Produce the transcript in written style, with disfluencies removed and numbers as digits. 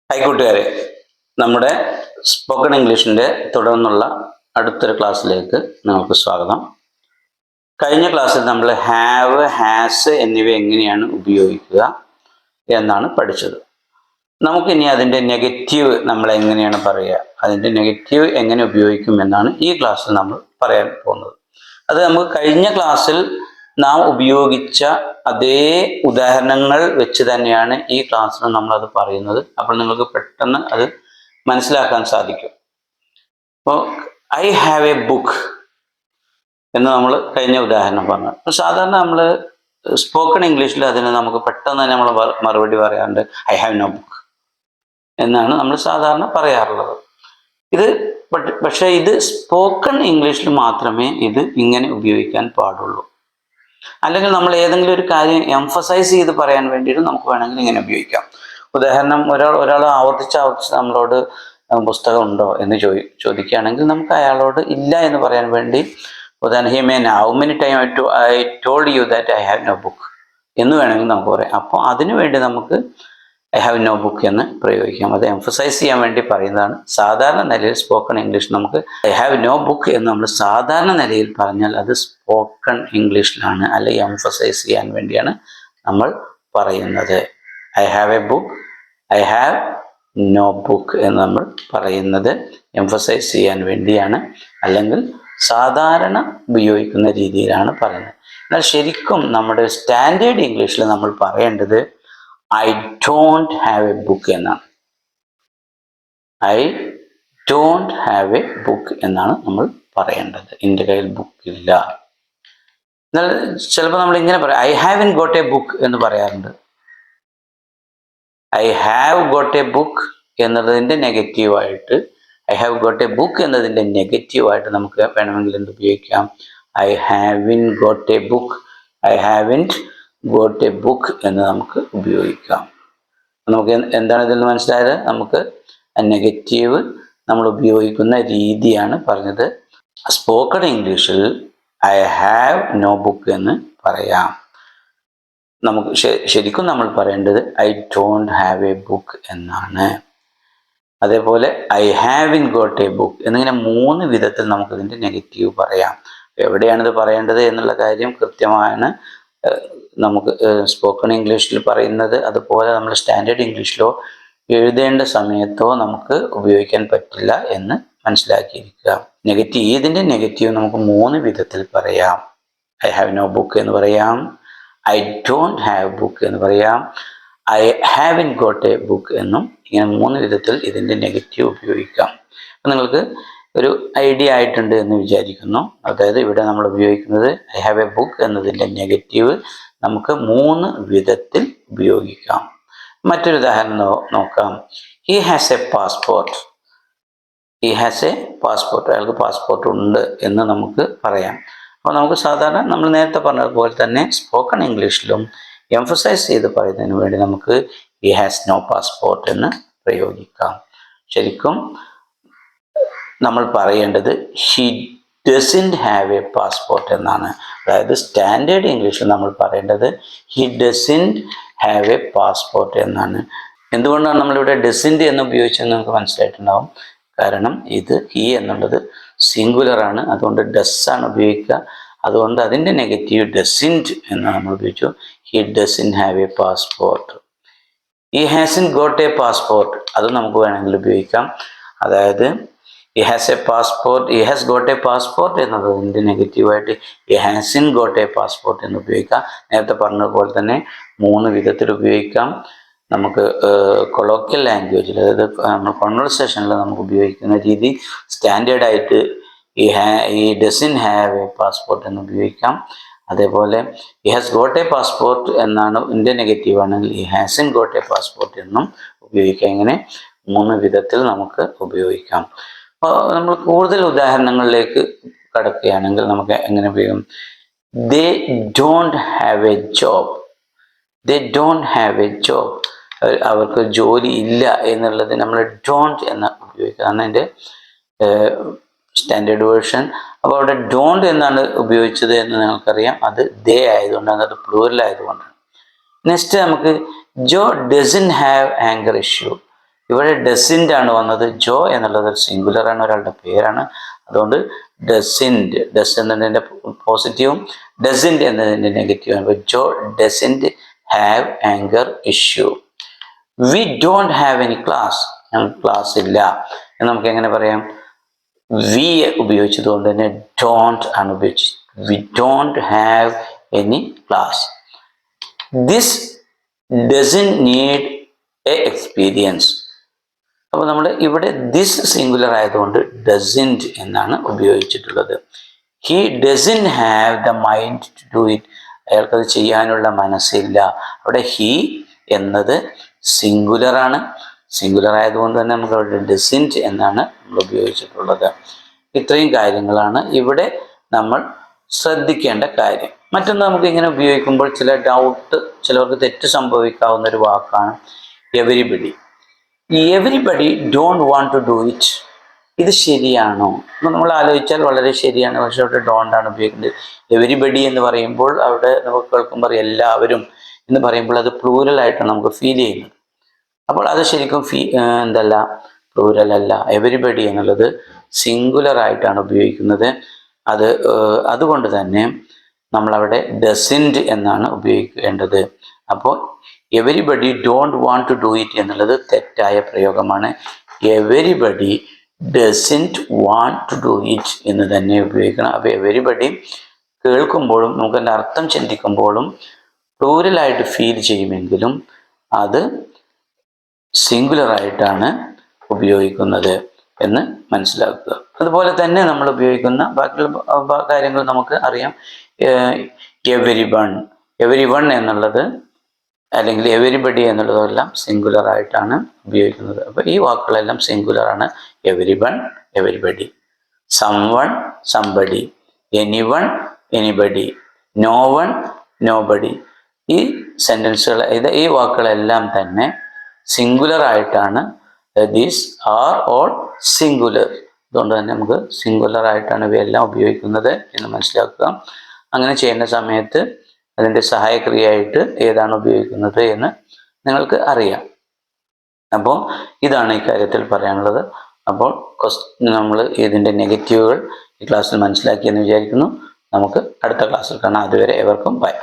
Hi കൂട്ടുകാരെ, നമ്മുടെ spoken ഇംഗ്ലീഷിൻ്റെ തുടർന്നുള്ള അടുത്തൊരു ക്ലാസ്സിലേക്ക് നിങ്ങൾക്ക് സ്വാഗതം. കഴിഞ്ഞ ക്ലാസ്സിൽ നമ്മൾ ഹാവ്, ഹാസ് എന്നിവ എങ്ങനെയാണ് ഉപയോഗിക്കുക എന്നാണ് പഠിച്ചത്. നമുക്കിനി അതിൻ്റെ നെഗറ്റീവ് നമ്മൾ എങ്ങനെയാണ് പറയുക, അതിൻ്റെ നെഗറ്റീവ് എങ്ങനെ ഉപയോഗിക്കും എന്നാണ് ഈ ക്ലാസ്സിൽ നമ്മൾ പറയാൻ പോകുന്നത്. അത് നമുക്ക് കഴിഞ്ഞ ക്ലാസ്സിൽ നാം ഉപയോഗിച്ച അതേ ഉദാഹരണങ്ങൾ വെച്ച് തന്നെയാണ് ഈ ക്ലാസ്സിൽ നമ്മളത് പറയുന്നത്. അപ്പോൾ നിങ്ങൾക്ക് പെട്ടെന്ന് അത് മനസ്സിലാക്കാൻ സാധിക്കും. അപ്പോൾ ഐ ഹാവ് എ ബുക്ക് എന്ന് നമ്മൾ കഴിഞ്ഞ ഉദാഹരണം പറഞ്ഞു. അപ്പോൾ സാധാരണ നമ്മൾ സ്പോക്കൺ ഇംഗ്ലീഷിൽ അതിന് നമുക്ക് പെട്ടെന്ന് തന്നെ നമ്മൾ മറുപടി പറയാറുണ്ട്, ഐ ഹാവ് നോ ബുക്ക് എന്നാണ് നമ്മൾ സാധാരണ പറയാറുള്ളത്. പക്ഷേ ഇത് സ്പോക്കൺ ഇംഗ്ലീഷിൽ മാത്രമേ ഇത് ഇങ്ങനെ ഉപയോഗിക്കാൻ പാടുള്ളൂ. അല്ലെങ്കിൽ നമ്മൾ ഏതെങ്കിലും ഒരു കാര്യം എംഫസൈസ് ചെയ്ത് പറയാൻ വേണ്ടിയിട്ട് നമുക്ക് വേണമെങ്കിൽ ഇങ്ങനെ ഉപയോഗിക്കാം. ഉദാഹരണം, ഒരാൾ ആവർത്തിച്ച് നമ്മളോട് പുസ്തകം ഉണ്ടോ എന്ന് ചോദിക്കുകയാണെങ്കിൽ നമുക്ക് അയാളോട് ഇല്ല എന്ന് പറയാൻ വേണ്ടി ഉദാഹരണം, he may how many time I told you that I have no book എന്ന് വേണമെങ്കിൽ നമുക്ക് പറയാം. അപ്പോൾ അതിനു വേണ്ടി നമുക്ക് ഐ ഹാവ് നോ ബുക്ക് എന്ന് പ്രയോഗിക്കാം. അത് എംഫസൈസ് ചെയ്യാൻ വേണ്ടി പറയുന്നതാണ്. സാധാരണ നിലയിൽ സ്പോക്കൺ ഇംഗ്ലീഷ് നമുക്ക് ഐ ഹാവ് നോ ബുക്ക് എന്ന് നമ്മൾ സാധാരണ നിലയിൽ പറഞ്ഞാൽ അത് സ്പോക്കൺ ഇംഗ്ലീഷിലാണ്, അല്ലെങ്കിൽ എംഫസൈസ് ചെയ്യാൻ വേണ്ടിയാണ് നമ്മൾ പറയുന്നത്. I have a book, I have no book എന്ന് നമ്മൾ പറയുന്നത് എംഫസൈസ് ചെയ്യാൻ വേണ്ടിയാണ്, അല്ലെങ്കിൽ സാധാരണ ഉപയോഗിക്കുന്ന രീതിയിലാണ് പറയുന്നത്. എന്നാൽ ശരിക്കും നമ്മുടെ സ്റ്റാൻഡേർഡ് ഇംഗ്ലീഷിൽ നമ്മൾ പറയേണ്ടത് I don't have a book എന്നാണ്. I don't have a book എന്നാണ് നമ്മൾ പറയേണ്ടത്. എൻ്റെ കയ്യിൽ ബുക്കില്ല. എന്നാൽ ചിലപ്പോൾ നമ്മൾ ഇങ്ങനെ പറയാം, I haven't got A book എന്ന് പറയാറുണ്ട്. I have got A book എന്നതിൻ്റെ നെഗറ്റീവായിട്ട്, I have got A book എന്നതിൻ്റെ നെഗറ്റീവായിട്ട് നമുക്ക് വേണമെങ്കിൽ എന്ത് ഉപയോഗിക്കാം, I haven't got A book, I haven't got A book എന്ന് നമുക്ക് ഉപയോഗിക്കാം. നമുക്ക് എന്താണ് ഇതിൽ നിന്ന് മനസ്സിലായത്? നമുക്ക് നെഗറ്റീവ് നമ്മൾ ഉപയോഗിക്കുന്ന രീതിയാണ് പറഞ്ഞത്. സ്പോക്കൺ ഇംഗ്ലീഷിൽ ഐ ഹാവ് നോ ബുക്ക് എന്ന് പറയാം. നമുക്ക് ശരിക്കും നമ്മൾ പറയേണ്ടത് I don't have a book എന്നാണ്. അതേപോലെ I haven't got A book എന്നിങ്ങനെ 3 വിധത്തിൽ നമുക്കിതിൻ്റെ നെഗറ്റീവ് പറയാം. എവിടെയാണിത് പറയേണ്ടത് എന്നുള്ള കാര്യം കൃത്യമാണ് നമുക്ക് സ്പോക്കൺ ഇംഗ്ലീഷിൽ പറയുന്നത്. അതുപോലെ നമ്മൾ സ്റ്റാൻഡേർഡ് ഇംഗ്ലീഷിലോ എഴുതേണ്ട സമയത്തോ നമുക്ക് ഉപയോഗിക്കാൻ പറ്റില്ല എന്ന് മനസ്സിലാക്കിയിരിക്കുക. ഇതിൻ്റെ നെഗറ്റീവ് നമുക്ക് 3 വിധത്തിൽ പറയാം. ഐ ഹാവ് നോ ബുക്ക് എന്ന് പറയാം, ഐ ഡോണ്ട് ഹാവ് ബുക്ക് എന്ന് പറയാം, I haven't got A book എന്നും ഇങ്ങനെ 3 വിധത്തിൽ ഇതിൻ്റെ നെഗറ്റീവ് ഉപയോഗിക്കാം. അപ്പം നിങ്ങൾക്ക് ഒരു ഐഡിയ ആയിട്ടുണ്ട് എന്ന് വിചാരിക്കുന്നു. അതായത് ഇവിടെ നമ്മൾ ഉപയോഗിക്കുന്നത് ഐ ഹാവ് എ ബുക്ക് എന്നതിൻ്റെ നെഗറ്റീവ് നമുക്ക് 3 വിധത്തിൽ ഉപയോഗിക്കാം. മറ്റൊരു ഉദാഹരണം നോക്കാം. He has A passport. He has A passport, അയാൾക്ക് പാസ്പോർട്ട് ഉണ്ട് എന്ന് നമുക്ക് പറയാം. അപ്പോൾ നമുക്ക് സാധാരണ നമ്മൾ നേരത്തെ പറഞ്ഞതുപോലെ തന്നെ സ്പോക്കൺ ഇംഗ്ലീഷിലും എംഫസൈസ് ചെയ്ത് പറയുന്നതിന് വേണ്ടി നമുക്ക് ഹി ഹാസ് നോ പാസ്പോർട്ട് എന്ന് പ്രയോഗിക്കാം. ശരിക്കും നമ്മൾ പറയേണ്ടത് she doesn't have a passport എന്നാണ്. അതായത് സ്റ്റാൻഡേർഡ് ഇംഗ്ലീഷിൽ നമ്മൾ പറയേണ്ടത് he doesn't have a passport എന്നാണ്. എന്തുകൊണ്ടാണ് നമ്മളിവിടെ ഡസൻറ്റ് എന്ന് ഉപയോഗിച്ചതെന്ന് നമുക്ക് മനസ്സിലായിട്ടുണ്ടാവും. കാരണം ഇത് ഹി എന്നുള്ളത് സിംഗുലറാണ്, അതുകൊണ്ട് ഡസ്സാണ് ഉപയോഗിക്കുക. അതുകൊണ്ട് അതിൻ്റെ നെഗറ്റീവ് ഡസൻറ്റ് എന്ന് നമ്മൾ ഉപയോഗിച്ചു. He doesn't have a passport. He hasn't got a passport, അത് നമുക്ക് വേണമെങ്കിൽ ഉപയോഗിക്കാം. അതായത് he has A passport, he has got a passport എന്നതിൻ്റെ നെഗറ്റീവായിട്ട് he hasn't got a passport എന്ന് ഉപയോഗിക്കാം. നേരത്തെ പറഞ്ഞതുപോലെ തന്നെ 3 വിധത്തിൽ ഉപയോഗിക്കാം. നമുക്ക് കൊളോക്കിയൽ ലാംഗ്വേജിൽ, അതായത് നമ്മൾ കോൺവെർസേഷനിൽ നമുക്ക് ഉപയോഗിക്കുന്ന രീതി സ്റ്റാൻഡേർഡായിട്ട് he doesn't have a passport എന്ന് ഉപയോഗിക്കാം. അതേപോലെ he has got a passport എന്നാണ് ഇതിൻ്റെ നെഗറ്റീവ് ആണെങ്കിൽ he hasn't got a passport എന്നും ഉപയോഗിക്കാം. ഇങ്ങനെ 3 വിധത്തിൽ നമുക്ക് ഉപയോഗിക്കാം. അപ്പോൾ നമ്മൾ കൂടുതൽ ഉദാഹരണങ്ങളിലേക്ക് കടക്കുകയാണെങ്കിൽ നമുക്ക് എങ്ങനെ ഉപയോഗിക്കാം? They don't have A job. They don't have A job, അവർക്ക് ജോലി ഇല്ല എന്നുള്ളത് നമ്മൾ ഡോണ്ട് എന്ന് ഉപയോഗിക്കുകയാണ് എൻ്റെ സ്റ്റാൻഡേർഡ് വേർഷൻ. അപ്പോൾ അവിടെ ഡോണ്ട് എന്നാണ് ഉപയോഗിച്ചത് എന്ന് നിങ്ങൾക്കറിയാം. അത് ദേ ആയതുകൊണ്ടാണ്, അത് പ്ലൂറൽ ആയതുകൊണ്ടാണ്. നെക്സ്റ്റ് നമുക്ക് ജോ ഡസൻ ഹാവ് ആങ്കർ ഇഷ്യൂ. ഇവിടെ ഡസിൻ്റ് ആണ് വന്നത്. ജോ എന്നുള്ളത് സിംഗുലർ ആണ്, ഒരാളുടെ പേരാണ്. അതുകൊണ്ട് ഡസിൻ്റ്, ഡസ് എന്നതിൻ്റെ പോസിറ്റീവും ഡസിൻ്റ് എന്നതിൻ്റെ നെഗറ്റീവും. അപ്പോൾ Joe doesn't have anchor issue. We don't have any class, ഞങ്ങൾക്ക് ക്ലാസ് ഇല്ല എന്ന് നമുക്ക് എങ്ങനെ പറയാം? വി ഉപയോഗിച്ചതുകൊണ്ട് തന്നെ ഡോണ്ട് ആണ് ഉപയോഗിച്ചത്. We don't have any class. This doesn't need a experience. അപ്പോൾ നമ്മൾ ഇവിടെ ദിസ് സിംഗുലർ ആയതുകൊണ്ട് ഡസൻറ്റ് എന്നാണ് ഉപയോഗിച്ചിട്ടുള്ളത്. He doesn't have the mind to do it, അയാൾക്കത് ചെയ്യാനുള്ള മനസ്സില്ല. അവിടെ ഹി എന്നത് സിംഗുലർ ആണ്. സിംഗുലർ ആയതുകൊണ്ട് തന്നെ നമുക്ക് അവിടെ ഡസൻറ്റ് എന്നാണ് നമ്മൾ ഉപയോഗിച്ചിട്ടുള്ളത്. ഇത്രയും കാര്യങ്ങളാണ് ഇവിടെ നമ്മൾ ശ്രദ്ധിക്കേണ്ട കാര്യം. മറ്റൊന്ന്, നമുക്ക് ഇങ്ങനെ ഉപയോഗിക്കുമ്പോൾ ചില ഡൗട്ട്, ചിലർക്ക് തെറ്റ് സംഭവിക്കാവുന്ന ഒരു വാക്കാണ് everybody. Everybody don't want to do it, ഇത് ശരിയാണോ എന്ന് നമ്മൾ ആലോചിച്ചാൽ വളരെ ശരിയാണ്. പക്ഷെ അവിടെ ഡോണ്ട് ആണ് ഉപയോഗിക്കുന്നത്. എവരിബഡി എന്ന് പറയുമ്പോൾ അവിടെ നമുക്ക് കേൾക്കുമ്പോൾ എല്ലാവരും എന്ന് പറയുമ്പോൾ അത് പ്ലൂരൽ ആയിട്ടാണ് നമുക്ക് ഫീൽ ചെയ്യുന്നത്. അപ്പോൾ അത് ശരിക്കും എന്തല്ല, പ്ലൂരൽ അല്ല. എവരിബഡി എന്നുള്ളത് സിംഗുലർ ആയിട്ടാണ് ഉപയോഗിക്കുന്നത്. അതുകൊണ്ട് തന്നെ നമ്മളവിടെ ഡസൻറ്റ് എന്നാണ് ഉപയോഗിക്കേണ്ടത്. അപ്പോൾ everybody don't want to do it എന്നുള്ളത് തെറ്റായ പ്രയോഗമാണ്. Everybody doesn't want to do it എന്ന് തന്നെ ഉപയോഗിക്കണം. അപ്പോൾ എവരിബഡി കേൾക്കുമ്പോഴും നമുക്ക് അതിൻ്റെ അർത്ഥം ചിന്തിക്കുമ്പോഴും പ്ലൂരലായിട്ട് ഫീൽ ചെയ്യുമെങ്കിലും അത് സിംഗുലർ ആയിട്ടാണ് ഉപയോഗിക്കുന്നത് എന്ന് മനസ്സിലാക്കുക. അതുപോലെ തന്നെ നമ്മൾ ഉപയോഗിക്കുന്ന ബാക്കിയുള്ള കാര്യങ്ങൾ നമുക്ക് അറിയാം. എവരി വൺ എന്നുള്ളത് അല്ലെങ്കിൽ എവരിബഡി എന്നുള്ളതെല്ലാം സിംഗുലർ ആയിട്ടാണ് ഉപയോഗിക്കുന്നത്. അപ്പോൾ ഈ വാക്കുകളെല്ലാം സിംഗുലർ ആണ്. Everyone, everybody. Someone, somebody. Anyone, anybody. No one, nobody. ഈ സെൻറ്റൻസുകൾ, ഈ വാക്കുകളെല്ലാം തന്നെ സിംഗുലർ ആയിട്ടാണ്. These are all singular. അതുകൊണ്ട് തന്നെ നമുക്ക് സിംഗുലർ ആയിട്ടാണ് ഇവയെല്ലാം ഉപയോഗിക്കുന്നത് എന്ന് മനസ്സിലാക്കുക. അങ്ങനെ ചെയ്യുന്ന സമയത്ത് അതിൻ്റെ സഹായക്രിയയായിട്ട് ഏതാണ് ഉപയോഗിക്കുന്നത് എന്ന് നിങ്ങൾക്ക് അറിയാം. അപ്പോൾ ഇതാണ് ഈ കാര്യത്തിൽ പറയാനുള്ളത്. അപ്പോൾ നമ്മൾ ഇതിൻ്റെ നെഗറ്റീവുകൾ ഈ ക്ലാസ്സിൽ മനസ്സിലാക്കിയെന്ന് വിചാരിക്കുന്നു. നമുക്ക് അടുത്ത ക്ലാസ്സിൽ കാണാം. അതുവരെ എവർക്കും ബൈ.